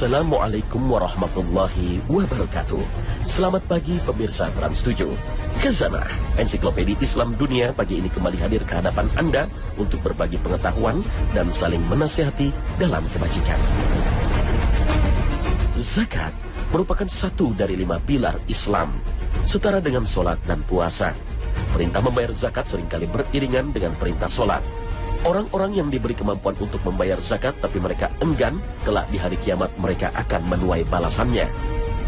Assalamualaikum warahmatullahi wabarakatuh. Selamat pagi pemirsa Trans 7. Khazanah Ensiklopedia Islam Dunia pagi ini kembali hadir ke hadapan Anda untuk berbagi pengetahuan dan saling menasihati dalam kebajikan. Zakat merupakan satu dari 5 pilar Islam, setara dengan sholat dan puasa. Perintah membayar zakat seringkali beriringan dengan perintah sholat. Orang-orang yang diberi kemampuan untuk membayar zakat tapi mereka enggan, kelak di hari kiamat mereka akan menuai balasannya.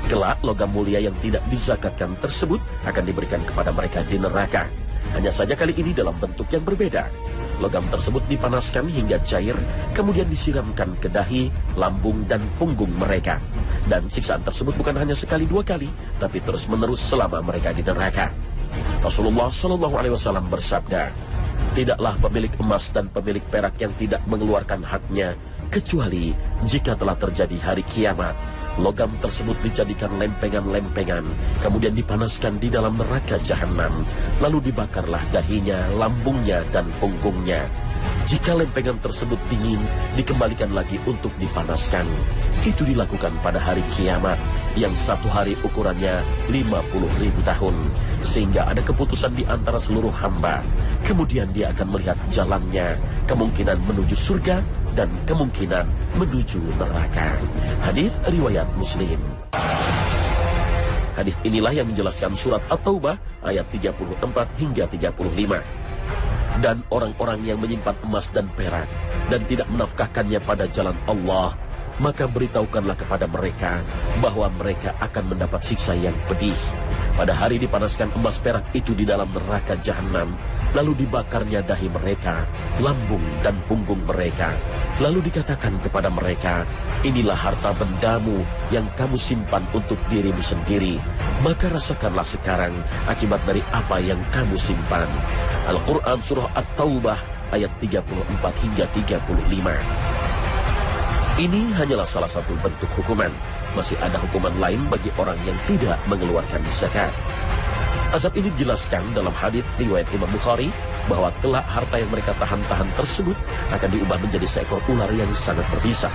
Kelak logam mulia yang tidak dizakatkan tersebut akan diberikan kepada mereka di neraka. Hanya saja kali ini dalam bentuk yang berbeda. Logam tersebut dipanaskan hingga cair, kemudian disiramkan ke dahi, lambung, dan punggung mereka. Dan siksaan tersebut bukan hanya sekali dua kali, tapi terus-menerus selama mereka di neraka. Rasulullah SAW bersabda, "Tidaklah pemilik emas dan pemilik perak yang tidak mengeluarkan haknya, kecuali jika telah terjadi hari kiamat. Logam tersebut dijadikan lempengan-lempengan, kemudian dipanaskan di dalam neraka jahanam, lalu dibakarlah dahinya, lambungnya, dan punggungnya. Jika lempengan tersebut dingin, dikembalikan lagi untuk dipanaskan. Itu dilakukan pada hari kiamat, yang satu hari ukurannya 50.000 tahun, sehingga ada keputusan di antara seluruh hamba. Kemudian dia akan melihat jalannya, kemungkinan menuju surga dan kemungkinan menuju neraka." Hadis riwayat Muslim. Hadis inilah yang menjelaskan surat At-Taubah ayat 34 hingga 35. "Dan orang-orang yang menyimpan emas dan perak dan tidak menafkahkannya pada jalan Allah, maka beritahukanlah kepada mereka bahwa mereka akan mendapat siksa yang pedih. Pada hari dipanaskan emas perak itu di dalam neraka jahanam, lalu dibakarnya dahi mereka, lambung dan punggung mereka. Lalu dikatakan kepada mereka, inilah harta bendamu yang kamu simpan untuk dirimu sendiri. Maka rasakanlah sekarang akibat dari apa yang kamu simpan." Al-Quran Surah At-Taubah ayat 34 hingga 35. Ini hanyalah salah satu bentuk hukuman. Masih ada hukuman lain bagi orang yang tidak mengeluarkan zakat. Azab ini dijelaskan dalam hadis riwayat Imam Bukhari bahwa kelak harta yang mereka tahan-tahan tersebut akan diubah menjadi seekor ular yang sangat berbisa.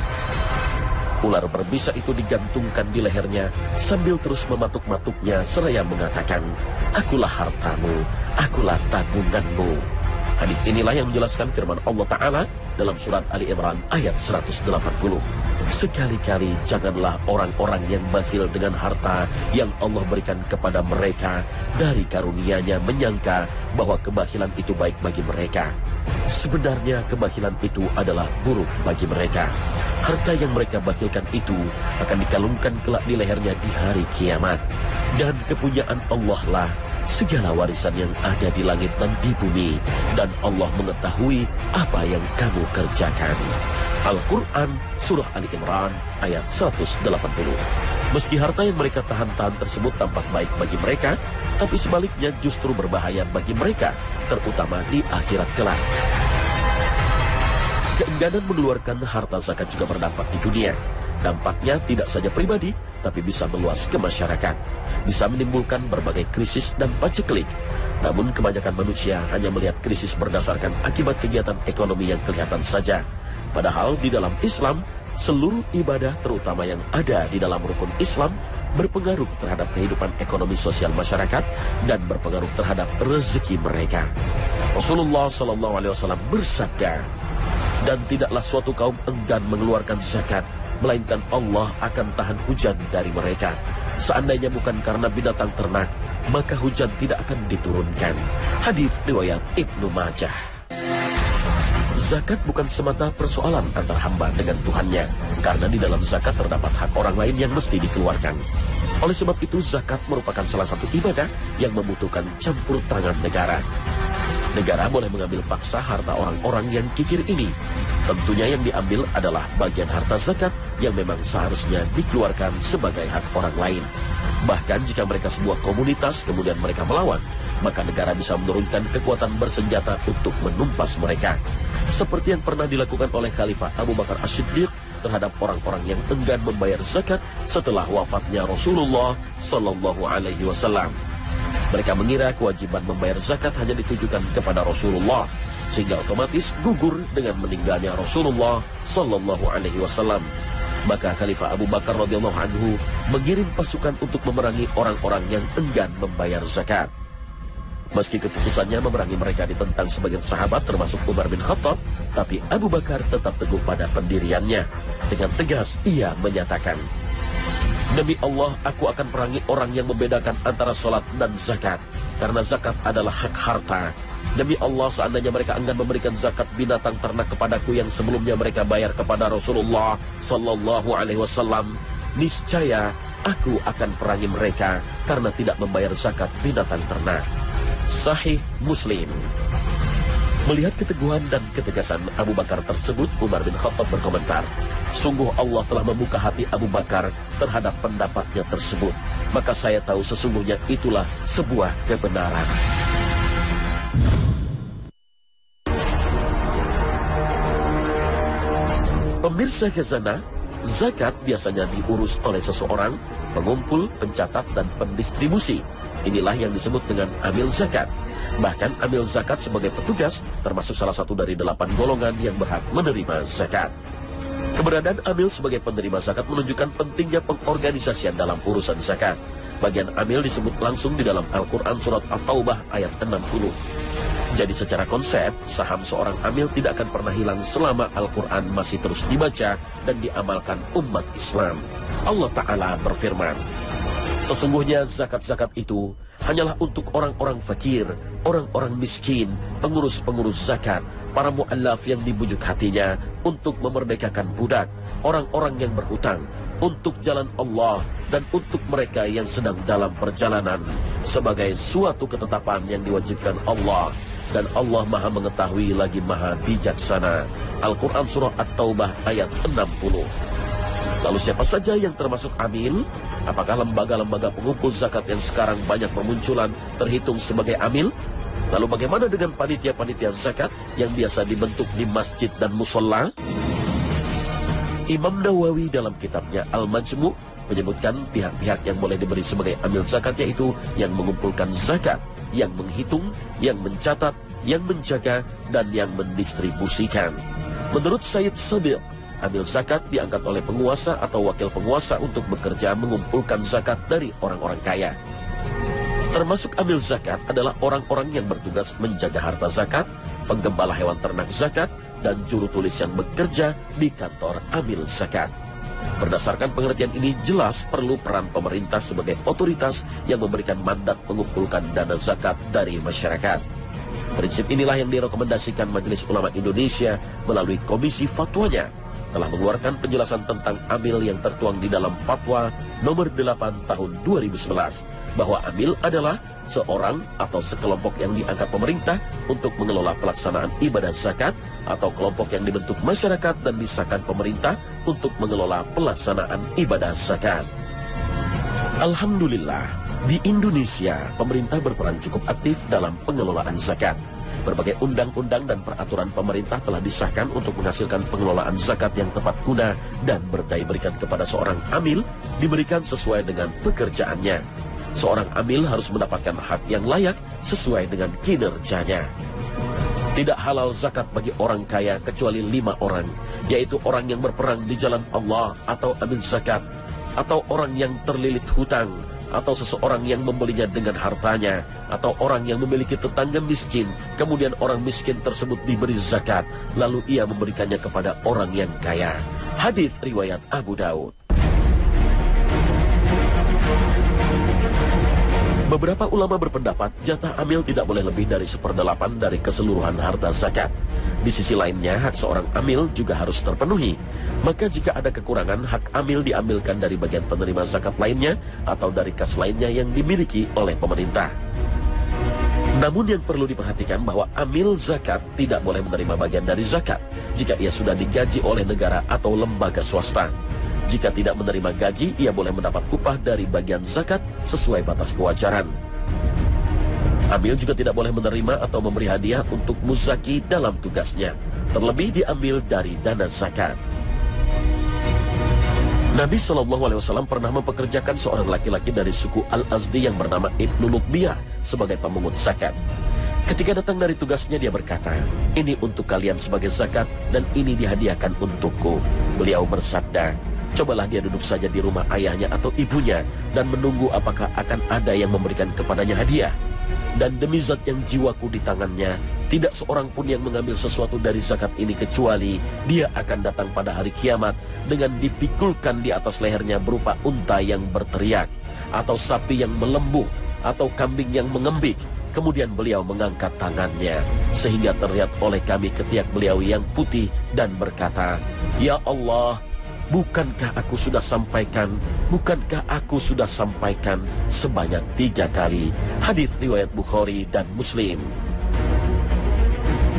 Ular berbisa itu digantungkan di lehernya sambil terus mematuk-matuknya seraya mengatakan, "Akulah hartamu, akulah tabunganmu." Hadis inilah yang menjelaskan firman Allah Ta'ala dalam surat Ali Imran ayat 180. "Sekali-kali janganlah orang-orang yang bakhil dengan harta yang Allah berikan kepada mereka dari karunia-Nya menyangka bahwa kebakhilan itu baik bagi mereka. Sebenarnya kebakhilan itu adalah buruk bagi mereka. Harta yang mereka bakhilkan itu akan dikalungkan kelak di lehernya di hari kiamat. Dan kepunyaan Allah lah segala warisan yang ada di langit dan di bumi, dan Allah mengetahui apa yang kamu kerjakan." Al-Quran Surah Ali Imran ayat 180. Meski harta yang mereka tahan-tahan tersebut tampak baik bagi mereka, tapi sebaliknya justru berbahaya bagi mereka, terutama di akhirat kelak. Keengganan mengeluarkan harta zakat juga berdampak di dunia. Dampaknya tidak saja pribadi, tapi bisa meluas ke masyarakat. Bisa menimbulkan berbagai krisis dan paceklik. Namun kebanyakan manusia hanya melihat krisis berdasarkan akibat kegiatan ekonomi yang kelihatan saja. Padahal di dalam Islam, seluruh ibadah terutama yang ada di dalam rukun Islam berpengaruh terhadap kehidupan ekonomi sosial masyarakat dan berpengaruh terhadap rezeki mereka. Rasulullah SAW bersabda, "Dan tidaklah suatu kaum enggan mengeluarkan zakat, melainkan Allah akan tahan hujan dari mereka. Seandainya bukan karena binatang ternak, maka hujan tidak akan diturunkan." Hadis riwayat Ibnu Majah. Zakat bukan semata persoalan antara hamba dengan Tuhannya, karena di dalam zakat terdapat hak orang lain yang mesti dikeluarkan. Oleh sebab itu, zakat merupakan salah satu ibadah yang membutuhkan campur tangan negara. Negara boleh mengambil paksa harta orang-orang yang kikir ini. Tentunya yang diambil adalah bagian harta zakat yang memang seharusnya dikeluarkan sebagai hak orang lain. Bahkan jika mereka sebuah komunitas kemudian mereka melawan, maka negara bisa menurunkan kekuatan bersenjata untuk menumpas mereka. Seperti yang pernah dilakukan oleh Khalifah Abu Bakar As-Siddiq terhadap orang-orang yang enggan membayar zakat setelah wafatnya Rasulullah Sallallahu Alaihi Wasallam. Mereka mengira kewajiban membayar zakat hanya ditujukan kepada Rasulullah, sehingga otomatis gugur dengan meninggalnya Rasulullah Sallallahu Alaihi Wasallam. Maka Khalifah Abu Bakar radhiyallahu anhu mengirim pasukan untuk memerangi orang-orang yang enggan membayar zakat. Meski keputusannya memerangi mereka ditentang sebagian sahabat termasuk Umar bin Khattab, tapi Abu Bakar tetap teguh pada pendiriannya. Dengan tegas ia menyatakan, "Demi Allah, aku akan perangi orang yang membedakan antara sholat dan zakat, karena zakat adalah hak harta. Demi Allah, seandainya mereka enggan memberikan zakat binatang ternak kepadaku yang sebelumnya mereka bayar kepada Rasulullah Sallallahu Alaihi Wasallam, niscaya aku akan perangi mereka karena tidak membayar zakat binatang ternak." Sahih Muslim. Melihat keteguhan dan ketegasan Abu Bakar tersebut, Umar bin Khattab berkomentar, "Sungguh Allah telah membuka hati Abu Bakar terhadap pendapatnya tersebut. Maka saya tahu sesungguhnya itulah sebuah kebenaran." Pemirsa Khazanah, zakat biasanya diurus oleh seseorang, pengumpul, pencatat, dan pendistribusi. Inilah yang disebut dengan amil zakat. Bahkan amil zakat sebagai petugas termasuk salah satu dari 8 golongan yang berhak menerima zakat. Keberadaan amil sebagai penerima zakat menunjukkan pentingnya pengorganisasian dalam urusan zakat. Bagian amil disebut langsung di dalam Al-Quran surat At-Taubah ayat 60. Jadi secara konsep, saham seorang amil tidak akan pernah hilang selama Al-Quran masih terus dibaca dan diamalkan umat Islam. Allah Ta'ala berfirman, "Sesungguhnya zakat-zakat itu hanyalah untuk orang-orang fakir, orang-orang miskin, pengurus-pengurus zakat, para mu'allaf yang dibujuk hatinya untuk memerdekakan budak, orang-orang yang berhutang, untuk jalan Allah, dan untuk mereka yang sedang dalam perjalanan, sebagai suatu ketetapan yang diwajibkan Allah. Dan Allah Maha Mengetahui lagi Maha Bijaksana." Al-Quran Surah At-Taubah ayat 60. Lalu siapa saja yang termasuk amil? Apakah lembaga-lembaga pengumpul zakat yang sekarang banyak bermunculan terhitung sebagai amil? Lalu bagaimana dengan panitia-panitia zakat yang biasa dibentuk di masjid dan musola? Imam Nawawi dalam kitabnya Al-Majmu' menyebutkan pihak-pihak yang boleh diberi sebagai amil zakat yaitu yang mengumpulkan zakat, yang menghitung, yang mencatat, yang menjaga, dan yang mendistribusikan. Menurut Sayyid Sabiq, amil zakat diangkat oleh penguasa atau wakil penguasa untuk bekerja mengumpulkan zakat dari orang-orang kaya. Termasuk amil zakat adalah orang-orang yang bertugas menjaga harta zakat, penggembala hewan ternak zakat, dan juru tulis yang bekerja di kantor amil zakat. Berdasarkan pengertian ini, jelas perlu peran pemerintah sebagai otoritas yang memberikan mandat mengumpulkan dana zakat dari masyarakat. Prinsip inilah yang direkomendasikan Majelis Ulama Indonesia melalui komisi fatwanya, telah mengeluarkan penjelasan tentang amil yang tertuang di dalam Fatwa nomor 8 tahun 2011, bahwa amil adalah seorang atau sekelompok yang diangkat pemerintah untuk mengelola pelaksanaan ibadah zakat, atau kelompok yang dibentuk masyarakat dan disahkan pemerintah untuk mengelola pelaksanaan ibadah zakat. Alhamdulillah, di Indonesia pemerintah berperan cukup aktif dalam pengelolaan zakat. Berbagai undang-undang dan peraturan pemerintah telah disahkan untuk menghasilkan pengelolaan zakat yang tepat guna dan berdaya berikan kepada seorang amil diberikan sesuai dengan pekerjaannya. Seorang amil harus mendapatkan hak yang layak sesuai dengan kinerjanya. Tidak halal zakat bagi orang kaya kecuali 5 orang, yaitu orang yang berperang di jalan Allah atau amil zakat, atau orang yang terlilit hutang, atau seseorang yang membelinya dengan hartanya, atau orang yang memiliki tetangga miskin, kemudian orang miskin tersebut diberi zakat, lalu ia memberikannya kepada orang yang kaya. Hadis riwayat Abu Daud. Beberapa ulama berpendapat jatah amil tidak boleh lebih dari 1/8 dari keseluruhan harta zakat. Di sisi lainnya, hak seorang amil juga harus terpenuhi. Maka jika ada kekurangan, hak amil diambilkan dari bagian penerima zakat lainnya atau dari kas lainnya yang dimiliki oleh pemerintah. Namun yang perlu diperhatikan bahwa amil zakat tidak boleh menerima bagian dari zakat jika ia sudah digaji oleh negara atau lembaga swasta. Jika tidak menerima gaji, ia boleh mendapat upah dari bagian zakat sesuai batas kewajaran. Amil juga tidak boleh menerima atau memberi hadiah untuk muzaki dalam tugasnya, terlebih diambil dari dana zakat. Nabi SAW pernah mempekerjakan seorang laki-laki dari suku Al-Azdi yang bernama Ibnu Lutbiyah sebagai pemungut zakat. Ketika datang dari tugasnya, dia berkata, "Ini untuk kalian sebagai zakat dan ini dihadiahkan untukku." Beliau bersabda, Cobalah dia duduk saja di rumah ayahnya atau ibunya dan menunggu apakah akan ada yang memberikan kepadanya hadiah. Dan demi zat yang jiwaku di tangannya, tidak seorang pun yang mengambil sesuatu dari zakat ini kecuali dia akan datang pada hari kiamat dengan dipikulkan di atas lehernya berupa unta yang berteriak, atau sapi yang melembuh, atau kambing yang mengembik. Kemudian beliau mengangkat tangannya sehingga terlihat oleh kami ketiak beliau yang putih dan berkata, "Ya Allah, bukankah aku sudah sampaikan? Bukankah aku sudah sampaikan sebanyak 3 kali?" Hadis riwayat Bukhari dan Muslim.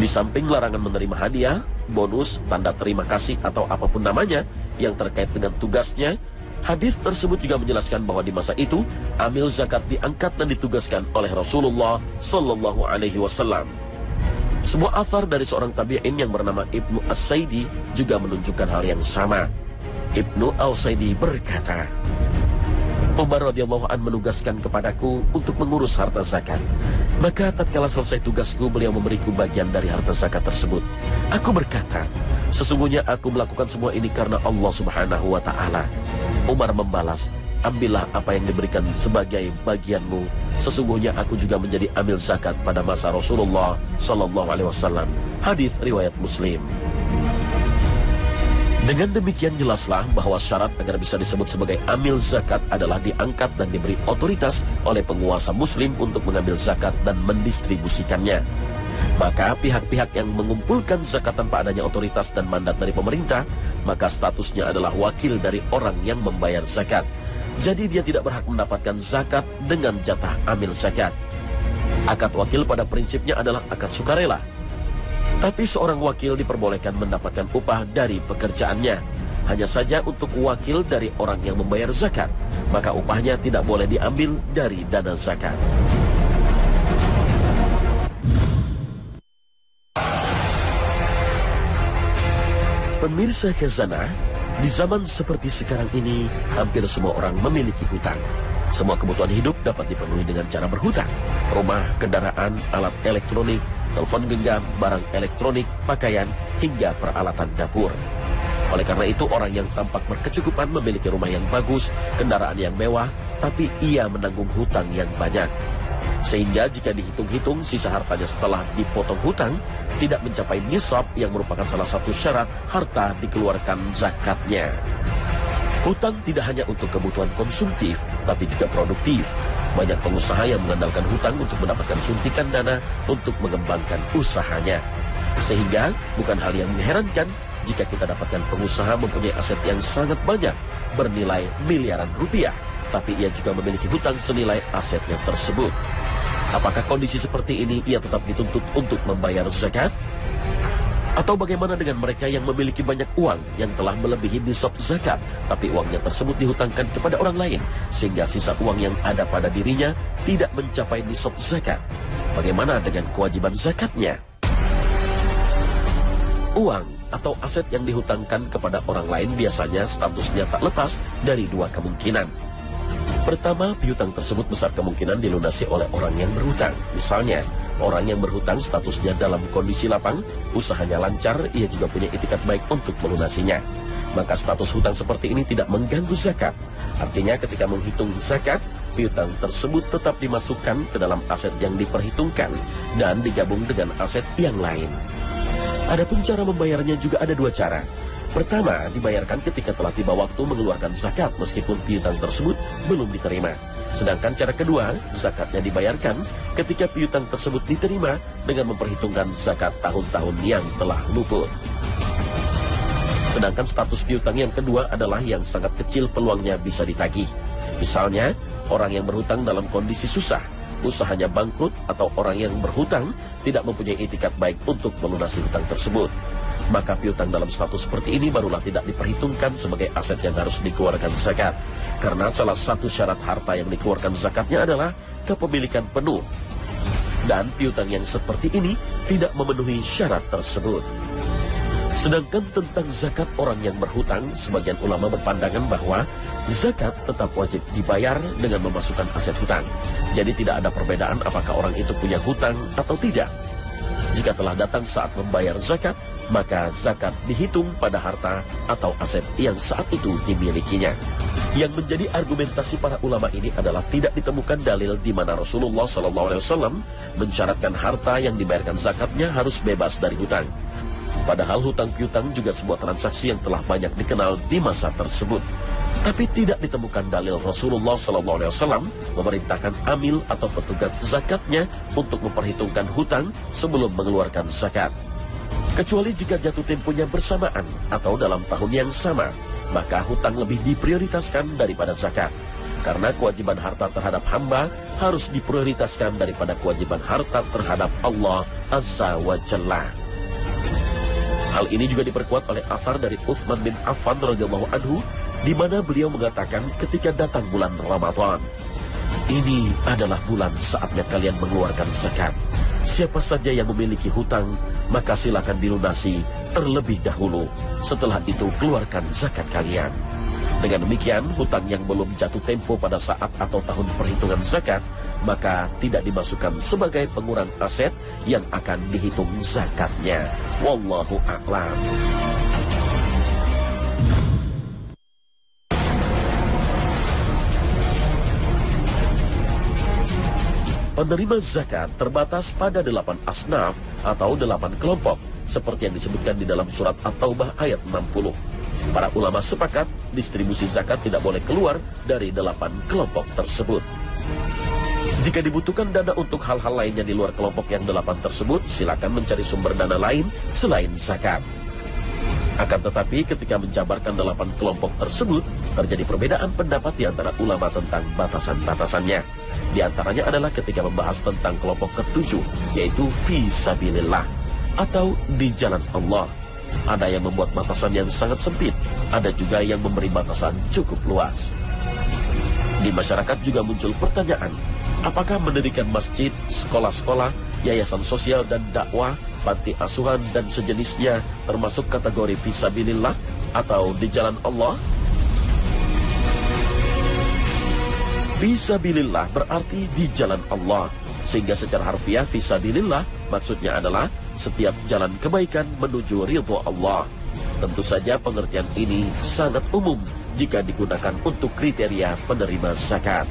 Di samping larangan menerima hadiah, bonus, tanda terima kasih atau apapun namanya yang terkait dengan tugasnya, hadis tersebut juga menjelaskan bahwa di masa itu amil zakat diangkat dan ditugaskan oleh Rasulullah Sallallahu Alaihi Wasallam. Sebuah athar dari seorang tabi'in yang bernama Ibnu As-Saidi juga menunjukkan hal yang sama. Ibnu Al-Saidi berkata, Umar radhiyallahu an menugaskan kepadaku untuk mengurus harta zakat. Maka tatkala selesai tugasku, beliau memberiku bagian dari harta zakat tersebut. Aku berkata, sesungguhnya aku melakukan semua ini karena Allah Subhanahu wa ta'ala. Umar membalas, ambillah apa yang diberikan sebagai bagianmu. Sesungguhnya aku juga menjadi amil zakat pada masa Rasulullah Sallallahu Alaihi Wasallam. Hadis riwayat Muslim. Dengan demikian jelaslah bahwa syarat agar bisa disebut sebagai amil zakat adalah diangkat dan diberi otoritas oleh penguasa muslim untuk mengambil zakat dan mendistribusikannya. Maka pihak-pihak yang mengumpulkan zakat tanpa adanya otoritas dan mandat dari pemerintah, maka statusnya adalah wakil dari orang yang membayar zakat. Jadi dia tidak berhak mendapatkan zakat dengan jatah amil zakat. Akad wakil pada prinsipnya adalah akad sukarela. Tapi seorang wakil diperbolehkan mendapatkan upah dari pekerjaannya. Hanya saja untuk wakil dari orang yang membayar zakat, maka upahnya tidak boleh diambil dari dana zakat. Pemirsa Khazanah, di zaman seperti sekarang ini, hampir semua orang memiliki hutang. Semua kebutuhan hidup dapat dipenuhi dengan cara berhutang. Rumah, kendaraan, alat elektronik, telepon genggam, barang elektronik, pakaian, hingga peralatan dapur. Oleh karena itu, orang yang tampak berkecukupan memiliki rumah yang bagus, kendaraan yang mewah, tapi ia menanggung hutang yang banyak. Sehingga jika dihitung-hitung, sisa hartanya setelah dipotong hutang tidak mencapai nisab yang merupakan salah satu syarat harta dikeluarkan zakatnya. Hutang tidak hanya untuk kebutuhan konsumtif, tapi juga produktif. Banyak pengusaha yang mengandalkan hutang untuk mendapatkan suntikan dana untuk mengembangkan usahanya. Sehingga bukan hal yang mengherankan jika kita dapatkan pengusaha mempunyai aset yang sangat banyak, bernilai miliaran rupiah, tapi ia juga memiliki hutang senilai asetnya tersebut. Apakah kondisi seperti ini ia tetap dituntut untuk membayar zakat? Atau bagaimana dengan mereka yang memiliki banyak uang yang telah melebihi nisab zakat, tapi uangnya tersebut dihutangkan kepada orang lain, sehingga sisa uang yang ada pada dirinya tidak mencapai nisab zakat? Bagaimana dengan kewajiban zakatnya? Uang atau aset yang dihutangkan kepada orang lain biasanya statusnya tak lepas dari 2 kemungkinan. Pertama, piutang tersebut besar kemungkinan dilunasi oleh orang yang berhutang. Misalnya, orang yang berhutang statusnya dalam kondisi lapang, usahanya lancar, ia juga punya itikat baik untuk melunasinya. Maka status hutang seperti ini tidak mengganggu zakat. Artinya ketika menghitung zakat, piutang tersebut tetap dimasukkan ke dalam aset yang diperhitungkan dan digabung dengan aset yang lain. Adapun cara membayarnya juga ada 2 cara. Pertama, dibayarkan ketika telah tiba waktu mengeluarkan zakat meskipun piutang tersebut belum diterima. Sedangkan cara kedua, zakatnya dibayarkan ketika piutang tersebut diterima dengan memperhitungkan zakat tahun-tahun yang telah luput. Sedangkan status piutang yang kedua adalah yang sangat kecil peluangnya bisa ditagih. Misalnya, orang yang berhutang dalam kondisi susah, usahanya bangkrut, atau orang yang berhutang tidak mempunyai itikat baik untuk melunasi hutang tersebut. Maka piutang dalam status seperti ini barulah tidak diperhitungkan sebagai aset yang harus dikeluarkan zakat. Karena salah satu syarat harta yang dikeluarkan zakatnya adalah kepemilikan penuh. Dan piutang yang seperti ini tidak memenuhi syarat tersebut. Sedangkan tentang zakat orang yang berhutang, sebagian ulama berpandangan bahwa zakat tetap wajib dibayar dengan memasukkan aset hutang. Jadi tidak ada perbedaan apakah orang itu punya hutang atau tidak. Jika telah datang saat membayar zakat, maka zakat dihitung pada harta atau aset yang saat itu dimilikinya. Yang menjadi argumentasi para ulama ini adalah tidak ditemukan dalil di mana Rasulullah SAW mensyaratkan harta yang dibayarkan zakatnya harus bebas dari hutang. Padahal hutang piutang juga sebuah transaksi yang telah banyak dikenal di masa tersebut. Tapi tidak ditemukan dalil Rasulullah SAW memerintahkan amil atau petugas zakatnya untuk memperhitungkan hutang sebelum mengeluarkan zakat. Kecuali jika jatuh temponya bersamaan atau dalam tahun yang sama, maka hutang lebih diprioritaskan daripada zakat. Karena kewajiban harta terhadap hamba harus diprioritaskan daripada kewajiban harta terhadap Allah Azza wa Jalla. Hal ini juga diperkuat oleh athar dari Utsman bin Affan radhiyallahu anhu, di mana beliau mengatakan ketika datang bulan Ramadan, ini adalah bulan saatnya kalian mengeluarkan zakat. Siapa saja yang memiliki hutang, maka silakan dilunasi terlebih dahulu. Setelah itu keluarkan zakat kalian. Dengan demikian, hutang yang belum jatuh tempo pada saat atau tahun perhitungan zakat, maka tidak dimasukkan sebagai pengurang aset yang akan dihitung zakatnya. Wallahu a'lam. Penerima zakat terbatas pada 8 asnaf atau 8 kelompok, seperti yang disebutkan di dalam surat At-Taubah ayat 60. Para ulama sepakat distribusi zakat tidak boleh keluar dari 8 kelompok tersebut. Jika dibutuhkan dana untuk hal-hal lainnya di luar kelompok yang 8 tersebut, silakan mencari sumber dana lain selain zakat. Akan tetapi ketika menjabarkan 8 kelompok tersebut, terjadi perbedaan pendapat di antara ulama tentang batasan-batasannya. Di antaranya adalah ketika membahas tentang kelompok ke-7, yaitu fi sabilillah atau di jalan Allah. Ada yang membuat batasan yang sangat sempit, ada juga yang memberi batasan cukup luas. Di masyarakat juga muncul pertanyaan, apakah mendirikan masjid, sekolah-sekolah, yayasan sosial dan dakwah, panti asuhan dan sejenisnya termasuk kategori fisabilillah atau di jalan Allah? Fisabilillah berarti di jalan Allah, sehingga secara harfiah fisabilillah maksudnya adalah setiap jalan kebaikan menuju ridho Allah. Tentu saja pengertian ini sangat umum jika digunakan untuk kriteria penerima zakat.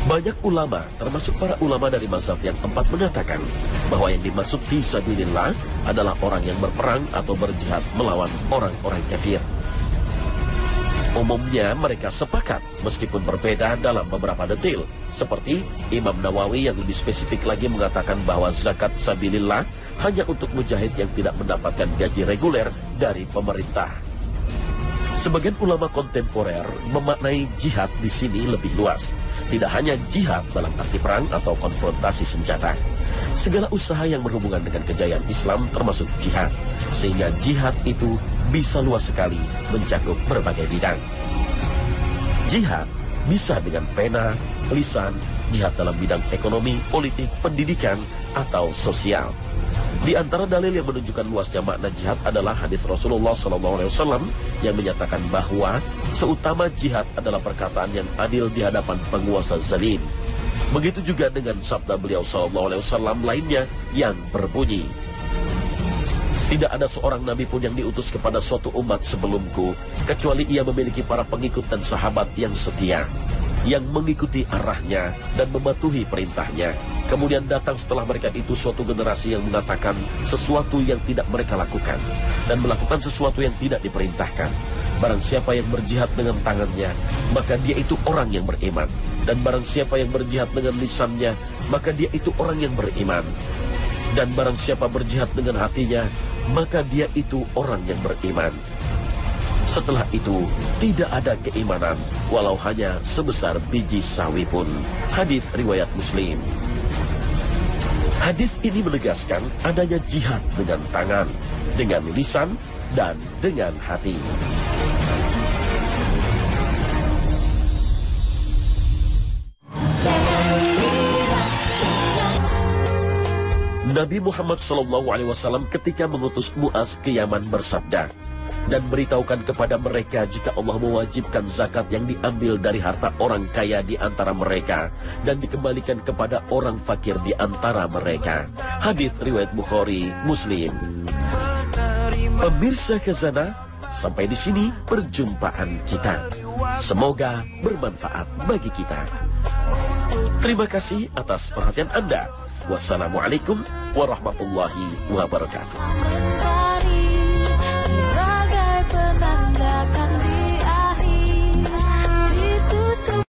Banyak ulama, termasuk para ulama dari mazhab yang 4 mengatakan bahwa yang dimaksud fisabilillah adalah orang yang berperang atau berjihad melawan orang-orang kafir. Umumnya mereka sepakat meskipun berbeda dalam beberapa detail, seperti Imam Nawawi yang lebih spesifik lagi mengatakan bahwa zakat sabilillah hanya untuk mujahid yang tidak mendapatkan gaji reguler dari pemerintah. Sebagian ulama kontemporer memaknai jihad di sini lebih luas. Tidak hanya jihad dalam arti perang atau konfrontasi senjata. Segala usaha yang berhubungan dengan kejayaan Islam termasuk jihad. Sehingga jihad itu bisa luas sekali mencakup berbagai bidang. Jihad bisa dengan pena, lisan, jihad dalam bidang ekonomi, politik, pendidikan, atau sosial. Di antara dalil yang menunjukkan luasnya makna jihad adalah hadis Rasulullah SAW yang menyatakan bahwa seutama jihad adalah perkataan yang adil di hadapan penguasa zalim. Begitu juga dengan sabda beliau SAW lainnya yang berbunyi, tidak ada seorang nabi pun yang diutus kepada suatu umat sebelumku, kecuali ia memiliki para pengikut dan sahabat yang setia, yang mengikuti arahnya dan mematuhi perintahnya. Kemudian datang setelah mereka itu suatu generasi yang mengatakan sesuatu yang tidak mereka lakukan dan melakukan sesuatu yang tidak diperintahkan. Barang siapa yang berjihad dengan tangannya, maka dia itu orang yang beriman. Dan barang siapa yang berjihad dengan lisannya, maka dia itu orang yang beriman. Dan barang siapa berjihad dengan hatinya, maka dia itu orang yang beriman. Setelah itu, tidak ada keimanan, walau hanya sebesar biji sawi pun. Hadis riwayat Muslim. Hadis ini menegaskan adanya jihad dengan tangan, dengan lisan, dan dengan hati. Nabi Muhammad SAW ketika mengutus Mu'az ke Yaman bersabda, dan beritahukan kepada mereka jika Allah mewajibkan zakat yang diambil dari harta orang kaya di antara mereka dan dikembalikan kepada orang fakir di antara mereka. Hadis riwayat Bukhari, Muslim. Pemirsa Khazanah, sampai di sini perjumpaan kita. Semoga bermanfaat bagi kita. Terima kasih atas perhatian Anda. Wassalamualaikum warahmatullahi wabarakatuh.